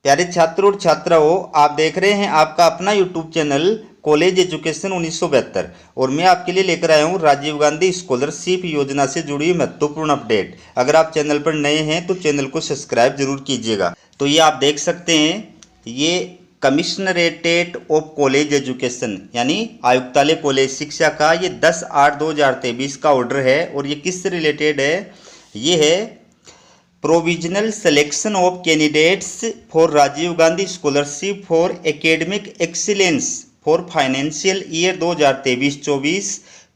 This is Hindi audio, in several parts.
प्यारे छात्र और छात्राओं, आप देख रहे हैं आपका अपना यूट्यूब चैनल कॉलेज एजुकेशन 1972 और मैं आपके लिए लेकर आया हूं राजीव गांधी स्कॉलरशिप योजना से जुड़ी हुई महत्वपूर्ण अपडेट। अगर आप चैनल पर नए हैं तो चैनल को सब्सक्राइब जरूर कीजिएगा। तो ये आप देख सकते हैं, ये कमिश्नरेटेट ऑफ कॉलेज एजुकेशन यानी आयुक्तालय कॉलेज शिक्षा का ये 10/8/2023 का ऑर्डर है। और ये किससे रिलेटेड है? ये है provisional selection of candidates for Rajiv Gandhi scholarship for academic excellence for financial year 2023-24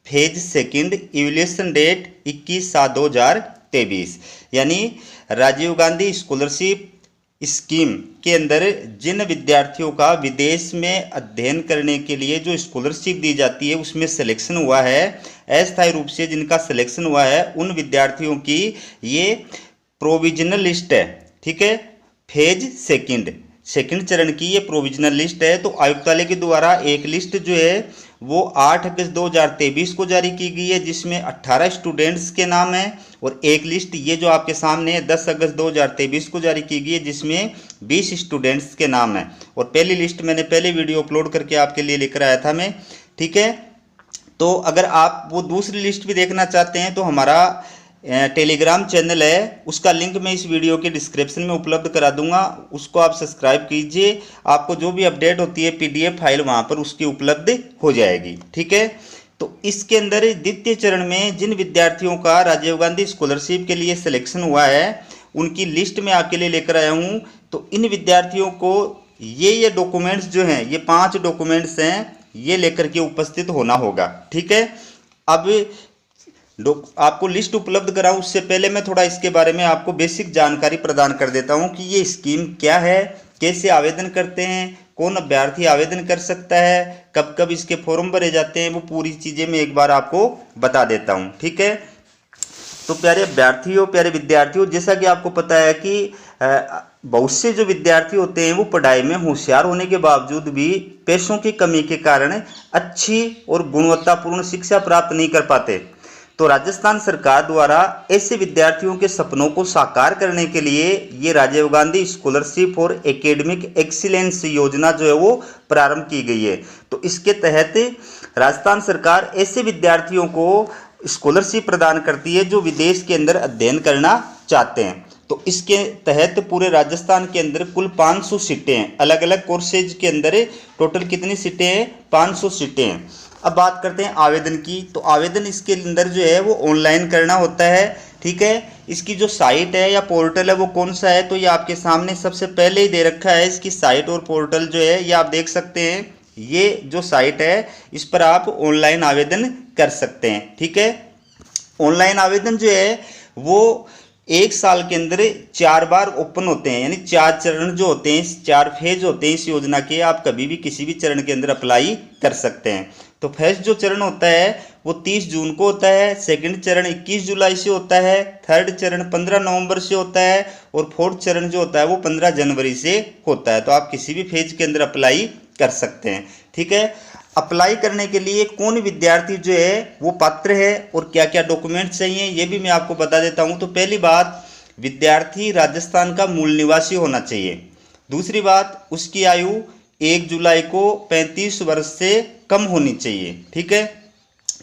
phase second, evaluation date 21/7/2023। यानी राजीव गांधी स्कॉलरशिप स्कीम के अंदर जिन विद्यार्थियों का विदेश में अध्ययन करने के लिए जो स्कॉलरशिप दी जाती है उसमें सिलेक्शन हुआ है, अस्थायी रूप से जिनका सिलेक्शन हुआ है, उन विद्यार्थियों की ये प्रोविजनल लिस्ट है। ठीक है, फेज सेकंड चरण की ये प्रोविजनल लिस्ट है। तो आयुक्तालय के द्वारा एक लिस्ट जो है वो 8 अगस्त 2023 को जारी की गई है, जिसमें 18 स्टूडेंट्स के नाम है। और एक लिस्ट ये जो आपके सामने है 10 अगस्त 2023 को जारी की गई है, जिसमें 20 स्टूडेंट्स के नाम है। और पहली लिस्ट मैंने पहले वीडियो अपलोड करके आपके लिए लेकर आया था मैं। ठीक है, तो अगर आप वो दूसरी लिस्ट भी देखना चाहते हैं तो हमारा टेलीग्राम चैनल है, उसका लिंक मैं इस वीडियो के डिस्क्रिप्शन में उपलब्ध करा दूंगा, उसको आप सब्सक्राइब कीजिए। आपको जो भी अपडेट होती है पीडीएफ फाइल वहां पर उसकी उपलब्ध हो जाएगी। ठीक है, तो इसके अंदर द्वितीय चरण में जिन विद्यार्थियों का राजीव गांधी स्कॉलरशिप के लिए सिलेक्शन हुआ है उनकी लिस्ट में आपके लिए लेकर आया हूँ। तो इन विद्यार्थियों को ये डॉक्यूमेंट्स जो हैं, ये 5 डॉक्यूमेंट्स हैं, ये लेकर के उपस्थित होना होगा। ठीक है, अब आपको लिस्ट उपलब्ध कराऊं उससे पहले मैं थोड़ा इसके बारे में आपको बेसिक जानकारी प्रदान कर देता हूं कि ये स्कीम क्या है, कैसे आवेदन करते हैं, कौन अभ्यर्थी आवेदन कर सकता है, कब कब इसके फॉर्म भरे जाते हैं, वो पूरी चीज़ें मैं एक बार आपको बता देता हूं। ठीक है, तो प्यारे अभ्यर्थियों, प्यारे विद्यार्थियों, जैसा कि आपको पता है कि बहुत से जो विद्यार्थी होते हैं वो पढ़ाई में होशियार होने के बावजूद भी पैसों की कमी के कारण अच्छी और गुणवत्तापूर्ण शिक्षा प्राप्त नहीं कर पाते। तो राजस्थान सरकार द्वारा ऐसे विद्यार्थियों के सपनों को साकार करने के लिए ये Rajiv Gandhi scholarship for academic excellence योजना जो है वो प्रारंभ की गई है। तो इसके तहत राजस्थान सरकार ऐसे विद्यार्थियों को स्कॉलरशिप प्रदान करती है जो विदेश के अंदर अध्ययन करना चाहते हैं। तो इसके तहत पूरे राजस्थान के अंदर कुल 500 सीटें हैं। अलग अलग कोर्सेज के अंदर टोटल कितनी सीटें हैं? 500 सीटें हैं। अब बात करते हैं आवेदन की। तो आवेदन इसके अंदर जो है वो ऑनलाइन करना होता है। ठीक है, इसकी जो साइट है या पोर्टल है वो कौन सा है? तो ये आपके सामने सबसे पहले ही दे रखा है। इसकी साइट और पोर्टल जो है ये आप देख सकते हैं। ये जो साइट है इस पर आप ऑनलाइन आवेदन कर सकते हैं। ठीक है, ऑनलाइन आवेदन जो है वो 1 साल के अंदर 4 बार ओपन होते हैं, यानी 4 चरण जो होते हैं, 4 फेज होते हैं इस योजना के। आप कभी भी किसी भी चरण के अंदर अप्लाई कर सकते हैं। तो फर्स्ट जो चरण होता है वो 30 जून को होता है, सेकंड चरण 21 जुलाई से होता है, थर्ड चरण 15 नवंबर से होता है और फोर्थ चरण जो होता है वो 15 जनवरी से होता है। तो आप किसी भी फेज के अंदर अप्लाई कर सकते हैं। ठीक है, अप्लाई करने के लिए कौन विद्यार्थी जो है वो पात्र है और क्या क्या डॉक्यूमेंट्स चाहिए ये भी मैं आपको बता देता हूं। तो पहली बात, विद्यार्थी राजस्थान का मूल निवासी होना चाहिए। दूसरी बात, उसकी आयु 1 जुलाई को 35 वर्ष से कम होनी चाहिए। ठीक है,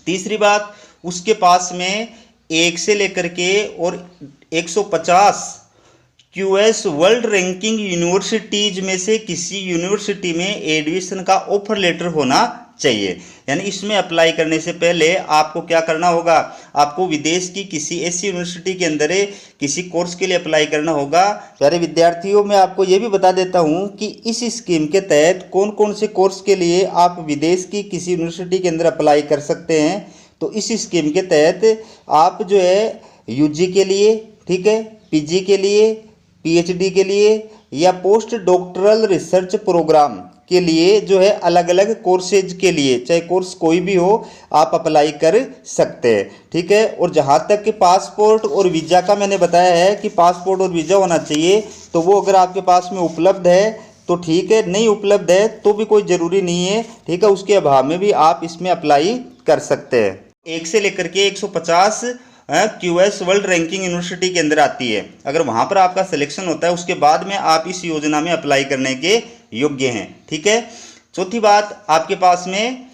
तीसरी बात, उसके पास में 1 से लेकर के और 150 क्यूएस वर्ल्ड रैंकिंग यूनिवर्सिटीज में से किसी यूनिवर्सिटी में एडमिशन का ऑफर लेटर होना चाहिए। यानी इसमें अप्लाई करने से पहले आपको क्या करना होगा? आपको विदेश की किसी ऐसी यूनिवर्सिटी के अंदर किसी कोर्स के लिए अप्लाई करना होगा। प्यारे विद्यार्थियों, मैं आपको ये भी बता देता हूँ कि इस स्कीम के तहत कौन कौन से कोर्स के लिए आप विदेश की किसी यूनिवर्सिटी के अंदर अप्लाई कर सकते हैं। तो इस स्कीम के तहत आप जो है यूजी के लिए, ठीक है, पीजी के लिए, पीएचडी के लिए या पोस्ट डॉक्टरल रिसर्च प्रोग्राम के लिए जो है अलग अलग कोर्सेज के लिए, चाहे कोर्स कोई भी हो, आप अप्लाई कर सकते हैं। ठीक है, और जहाँ तक कि पासपोर्ट और वीज़ा का मैंने बताया है कि पासपोर्ट और वीज़ा होना चाहिए, तो वो अगर आपके पास में उपलब्ध है तो ठीक है, नहीं उपलब्ध है तो भी कोई ज़रूरी नहीं है। ठीक है, उसके अभाव में भी आप इसमें अप्लाई कर सकते हैं। 1 से लेकर के 150 QS वर्ल्ड रैंकिंग यूनिवर्सिटी के अंदर आती है। अगर वहाँ पर आपका सिलेक्शन होता है उसके बाद में आप इस योजना में अप्लाई करने के योग्य हैं। ठीक है। चौथी बात, आपके पास में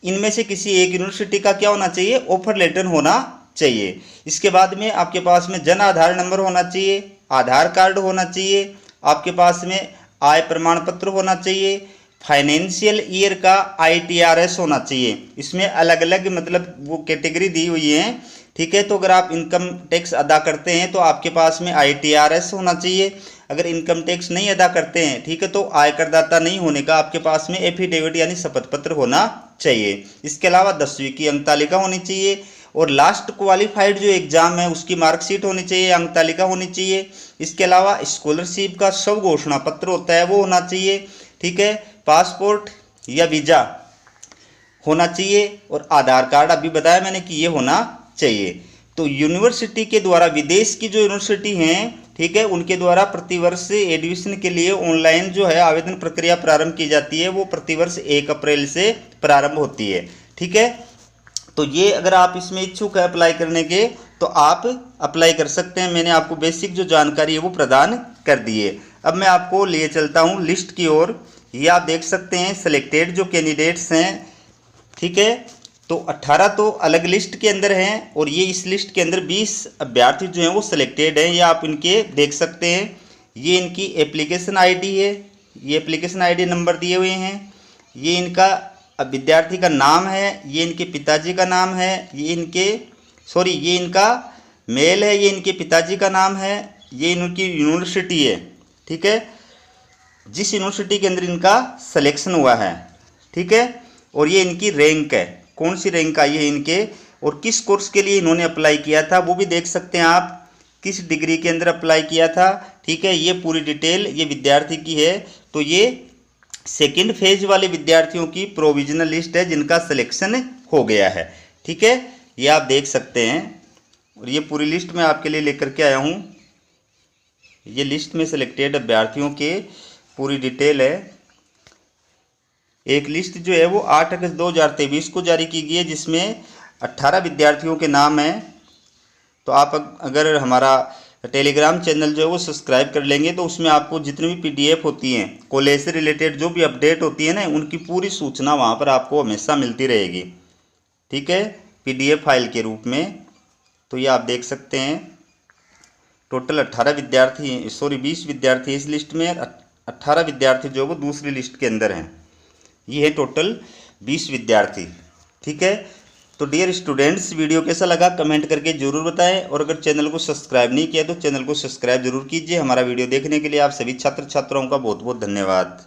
इनमें से किसी एक यूनिवर्सिटी का क्या होना चाहिए, ऑफर लेटर होना चाहिए। इसके बाद में आपके पास में जन आधार नंबर होना चाहिए, आधार कार्ड होना चाहिए, आपके पास में आय प्रमाण पत्र होना चाहिए, फाइनेंशियल ईयर का ITRS होना चाहिए। इसमें अलग अलग मतलब वो कैटेगरी दी हुई है। ठीक है। तो अगर आप इनकम टैक्स अदा करते हैं तो आपके पास में ITRS होना चाहिए। अगर इनकम टैक्स नहीं अदा करते हैं, ठीक है, तो आयकरदाता नहीं होने का आपके पास में एफिडेविट यानी शपथ पत्र होना चाहिए। इसके अलावा 10वीं की अंक तालिका होनी चाहिए और लास्ट क्वालिफाइड जो एग्जाम है उसकी मार्कशीट होनी चाहिए, अंक तालिका होनी चाहिए। इसके अलावा स्कॉलरशिप का स्व घोषणा पत्र होता है वो होना चाहिए। ठीक है। पासपोर्ट या वीज़ा होना चाहिए और आधार कार्ड अभी बताया मैंने कि ये होना चाहिए। तो यूनिवर्सिटी के द्वारा, विदेश की जो यूनिवर्सिटी हैं, ठीक है, उनके द्वारा प्रतिवर्ष एडमिशन के लिए ऑनलाइन जो है आवेदन प्रक्रिया प्रारंभ की जाती है। वो प्रतिवर्ष 1 अप्रैल से प्रारंभ होती है। ठीक है। तो ये अगर आप इसमें इच्छुक है अप्लाई करने के तो आप अप्लाई कर सकते हैं। मैंने आपको बेसिक जो जानकारी है वो प्रदान कर दी है। अब मैं आपको लिए चलता हूँ लिस्ट की ओर। ये आप देख सकते हैं सिलेक्टेड जो कैंडिडेट्स हैं। ठीक है। तो 18 तो अलग लिस्ट के अंदर हैं और ये इस लिस्ट के अंदर 20 अभ्यर्थी जो हैं वो सिलेक्टेड हैं। ये आप इनके देख सकते हैं। ये इनकी एप्लीकेशन आईडी है, ये एप्लीकेशन आईडी नंबर दिए हुए हैं। ये इनका विद्यार्थी का नाम है, ये इनके पिताजी का नाम है, ये इनका मेल है, ये इनके पिताजी का नाम है, ये इनकी यूनिवर्सिटी है। ठीक है। जिस यूनिवर्सिटी के अंदर इनका सिलेक्शन हुआ है। ठीक है। और ये इनकी रैंक है, कौन सी रैंक आई है इनके, और किस कोर्स के लिए इन्होंने अप्लाई किया था वो भी देख सकते हैं आप, किस डिग्री के अंदर अप्लाई किया था। ठीक है। ये पूरी डिटेल ये विद्यार्थी की है। तो ये सेकंड फेज वाले विद्यार्थियों की प्रोविजनल लिस्ट है जिनका सिलेक्शन हो गया है। ठीक है। ये आप देख सकते हैं और ये पूरी लिस्ट मैं आपके लिए लेकर के आया हूँ। ये लिस्ट में सिलेक्टेड अभ्यर्थियों के पूरी डिटेल है। एक लिस्ट जो है वो 8 अगस्त 2023 को जारी की गई है जिसमें 18 विद्यार्थियों के नाम हैं। तो आप अगर हमारा टेलीग्राम चैनल जो है वो सब्सक्राइब कर लेंगे तो उसमें आपको जितनी भी PDF होती हैं, कॉलेज से रिलेटेड जो भी अपडेट होती है ना, उनकी पूरी सूचना वहाँ पर आपको हमेशा मिलती रहेगी। ठीक है। PDF फाइल के रूप में। तो ये आप देख सकते हैं टोटल 20 विद्यार्थी इस लिस्ट में, 18 विद्यार्थी जो वो दूसरी लिस्ट के अंदर हैं। ये है टोटल 20 विद्यार्थी। ठीक है। तो डियर स्टूडेंट्स, वीडियो कैसा लगा कमेंट करके जरूर बताएं और अगर चैनल को सब्सक्राइब नहीं किया तो चैनल को सब्सक्राइब जरूर कीजिए। हमारा वीडियो देखने के लिए आप सभी छात्र छात्राओं का बहुत बहुत धन्यवाद।